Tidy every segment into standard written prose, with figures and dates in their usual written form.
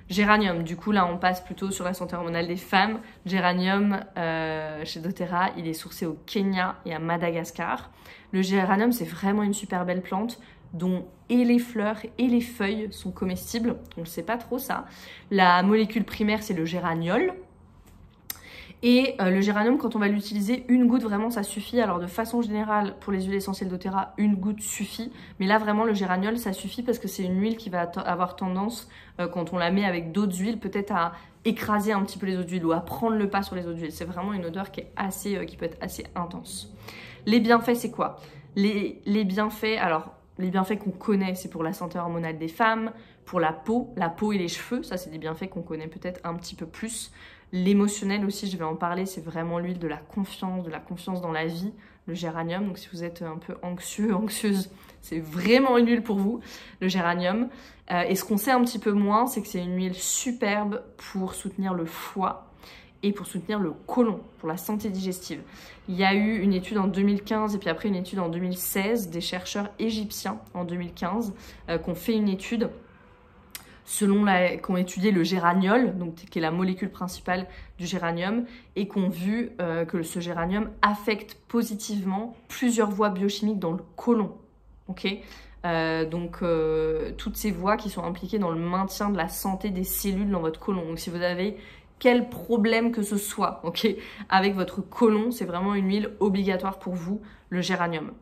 Géranium, du coup là on passe plutôt sur la santé hormonale des femmes. Géranium chez doTERRA, il est sourcé au Kenya et à Madagascar. Le géranium c'est vraiment une super belle plante dont et les fleurs et les feuilles sont comestibles, on ne sait pas trop ça. La molécule primaire c'est le géraniol. Et le géranium, quand on va l'utiliser, une goutte vraiment ça suffit. Alors de façon générale, pour les huiles essentielles doTERRA, une goutte suffit. Mais là vraiment le géraniol ça suffit parce que c'est une huile qui va avoir tendance, quand on la met avec d'autres huiles, peut-être à écraser un petit peu les autres huiles ou à prendre le pas sur les autres huiles. C'est vraiment une odeur qui est assez, qui peut être assez intense. Les bienfaits c'est quoi? Les bienfaits, alors les bienfaits qu'on connaît c'est pour la santé hormonale des femmes, pour la peau et les cheveux, ça c'est des bienfaits qu'on connaît peut-être un petit peu plus. L'émotionnel aussi, je vais en parler, c'est vraiment l'huile de la confiance dans la vie, le géranium. Donc si vous êtes un peu anxieux, anxieuse, c'est vraiment une huile pour vous, le géranium. Et ce qu'on sait un petit peu moins, c'est que c'est une huile superbe pour soutenir le foie et pour soutenir le côlon, pour la santé digestive. Il y a eu une étude en 2015 et puis après une étude en 2016, des chercheurs égyptiens en 2015 qui ont fait une étude qui ont étudié le géraniol, donc, qui est la molécule principale du géranium, et qui ont vu que ce géranium affecte positivement plusieurs voies biochimiques dans le côlon. Okay, toutes ces voies qui sont impliquées dans le maintien de la santé des cellules dans votre côlon. Donc si vous avez quel problème que ce soit, avec votre côlon, c'est vraiment une huile obligatoire pour vous, le géranium.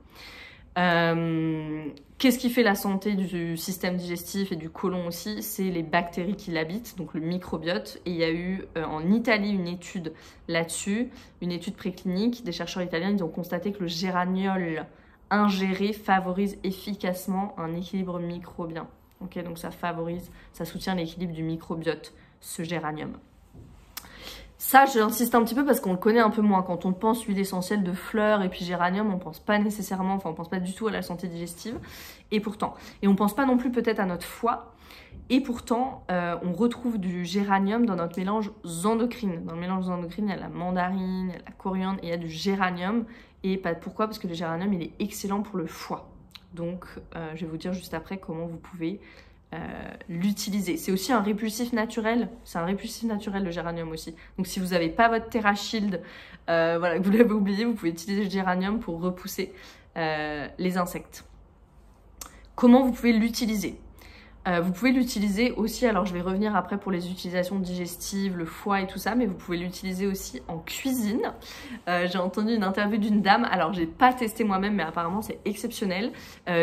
Qu'est-ce qui fait la santé du système digestif et du côlon aussi? C'est les bactéries qui l'habitent, donc le microbiote. Et il y a eu en Italie une étude là-dessus, une étude préclinique. Des chercheurs italiens, ils ont constaté que le géraniol ingéré favorise efficacement un équilibre microbien. Donc ça soutient l'équilibre du microbiote, ce géranium. Ça, j'insiste un petit peu parce qu'on le connaît un peu moins. Quand on pense huile essentielle de fleurs et puis géranium, on pense pas nécessairement, on pense pas du tout à la santé digestive. Et on pense pas non plus peut-être à notre foie. Et pourtant, on retrouve du géranium dans notre mélange endocrine. Dans le mélange endocrine, il y a la mandarine, il y a la coriandre et il y a du géranium. Et pourquoi? Parce que le géranium, il est excellent pour le foie. Donc, je vais vous dire juste après comment vous pouvez l'utiliser. C'est aussi un répulsif naturel. C'est un répulsif naturel, le géranium aussi. Donc si vous n'avez pas votre TerraShield, que vous l'avez oublié, vous pouvez utiliser le géranium pour repousser les insectes. Comment vous pouvez l'utiliser? Vous pouvez l'utiliser aussi, alors je vais revenir après pour les utilisations digestives, le foie et tout ça, mais vous pouvez l'utiliser aussi en cuisine. J'ai entendu une interview d'une dame, alors j'ai pas testé moi-même, mais apparemment c'est exceptionnel,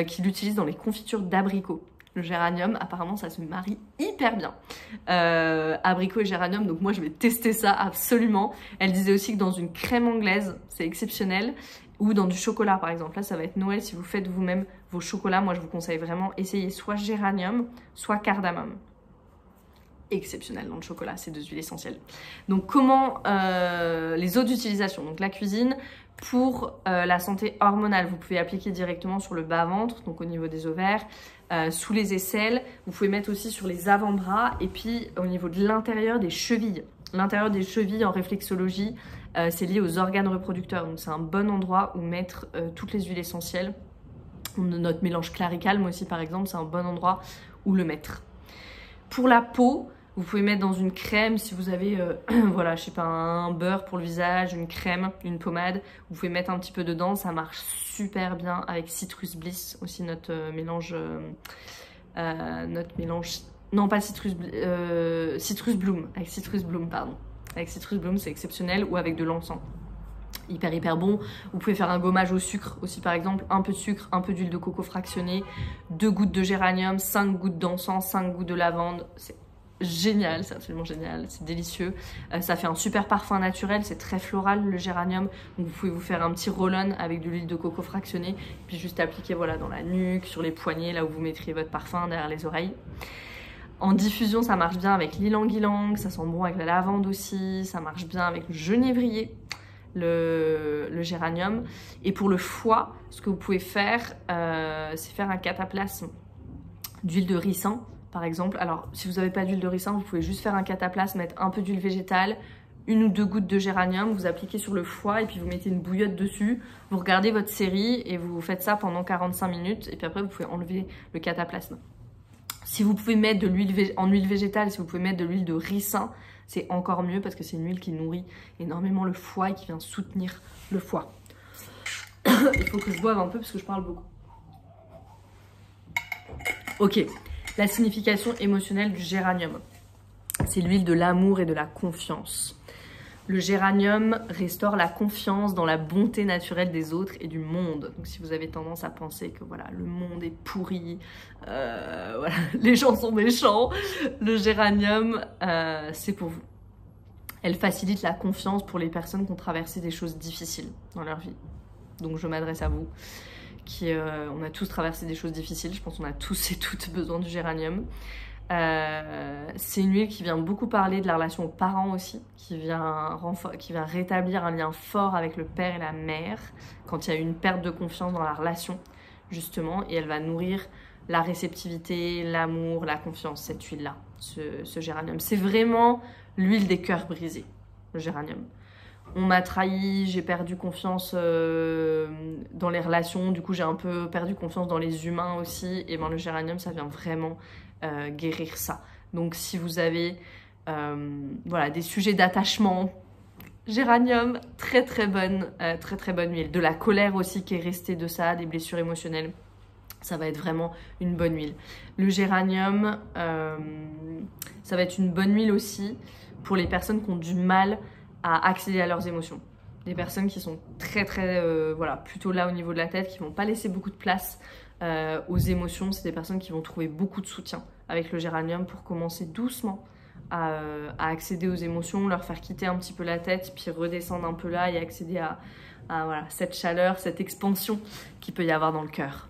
qui l'utilise dans les confitures d'abricots. Le géranium, apparemment, ça se marie hyper bien. Abricot et géranium, donc moi, je vais tester ça absolument. Elle disait aussi que dans une crème anglaise, c'est exceptionnel. Ou dans du chocolat, par exemple. Là, ça va être Noël. Si vous faites vous-même vos chocolats, moi, je vous conseille vraiment essayer soit géranium, soit cardamome. Exceptionnel dans le chocolat, c'est 2 huiles essentielles. Donc, comment les autres utilisations? Donc, la cuisine. Pour la santé hormonale, vous pouvez appliquer directement sur le bas-ventre, donc au niveau des ovaires, sous les aisselles. Vous pouvez mettre aussi sur les avant-bras et puis au niveau de l'intérieur des chevilles. L'intérieur des chevilles en réflexologie, c'est lié aux organes reproducteurs. Donc c'est un bon endroit où mettre toutes les huiles essentielles. Notre mélange claricalme aussi par exemple, c'est un bon endroit où le mettre. Pour la peau, vous pouvez mettre dans une crème si vous avez, voilà, je sais pas, un beurre pour le visage, une crème, une pommade. Vous pouvez mettre un petit peu dedans, ça marche super bien avec Citrus Bliss, aussi notre mélange, non pas Citrus Bloom, avec Citrus Bloom, pardon. Avec Citrus Bloom, c'est exceptionnel, ou avec de l'encens. Hyper bon. Vous pouvez faire un gommage au sucre aussi par exemple, un peu de sucre, un peu d'huile de coco fractionnée, 2 gouttes de géranium, 5 gouttes d'encens, 5 gouttes de lavande, c'est génial, c'est absolument génial, c'est délicieux. Ça fait un super parfum naturel, c'est très floral le géranium. Donc vous pouvez vous faire un petit roll-on avec de l'huile de coco fractionnée, puis juste appliquer voilà, dans la nuque, sur les poignets, là où vous mettriez votre parfum, derrière les oreilles. En diffusion, ça marche bien avec l'ylang-ylang, ça sent bon avec la lavande aussi, ça marche bien avec le genévrier, le géranium. Et pour le foie, ce que vous pouvez faire, c'est faire un cataplasme d'huile de ricin. Par exemple, alors si vous n'avez pas d'huile de ricin, vous pouvez juste faire un cataplasme, mettre un peu d'huile végétale, 1 ou 2 gouttes de géranium, vous appliquez sur le foie et puis vous mettez une bouillotte dessus, vous regardez votre série et vous faites ça pendant 45 minutes et puis après vous pouvez enlever le cataplasme. Si vous pouvez mettre de l'huile en huile végétale, si vous pouvez mettre de l'huile de ricin, c'est encore mieux parce que c'est une huile qui nourrit énormément le foie et qui vient soutenir le foie. Il faut que je boive un peu parce que je parle beaucoup. Ok, la signification émotionnelle du géranium. C'est l'huile de l'amour et de la confiance. Le géranium restaure la confiance dans la bonté naturelle des autres et du monde. Donc si vous avez tendance à penser que voilà, le monde est pourri, voilà, les gens sont méchants, le géranium, c'est pour vous. Elle facilite la confiance pour les personnes qui ont traversé des choses difficiles dans leur vie. Donc je m'adresse à vous, on a tous traversé des choses difficiles, je pense qu'on a tous et toutes besoin du géranium. C'est une huile qui vient beaucoup parler de la relation aux parents aussi, qui vient rétablir un lien fort avec le père et la mère quand il y a une perte de confiance dans la relation justement, et elle va nourrir la réceptivité, l'amour, la confiance, cette huile-là, ce géranium. C'est vraiment l'huile des cœurs brisés, le géranium. On m'a trahi, j'ai perdu confiance dans les relations, du coup j'ai un peu perdu confiance dans les humains aussi, et ben le géranium ça vient vraiment guérir ça. Donc si vous avez voilà, des sujets d'attachement, géranium, très très bonne huile. De la colère aussi qui est restée de ça, des blessures émotionnelles, ça va être vraiment une bonne huile. Le géranium, ça va être une bonne huile aussi pour les personnes qui ont du mal à accéder à leurs émotions. Des personnes qui sont voilà, plutôt là au niveau de la tête, qui vont pas laisser beaucoup de place aux émotions. C'est des personnes qui vont trouver beaucoup de soutien avec le géranium pour commencer doucement à accéder aux émotions, leur faire quitter un petit peu la tête, puis redescendre un peu là et accéder à voilà, cette chaleur, cette expansion qu'il peut y avoir dans le cœur.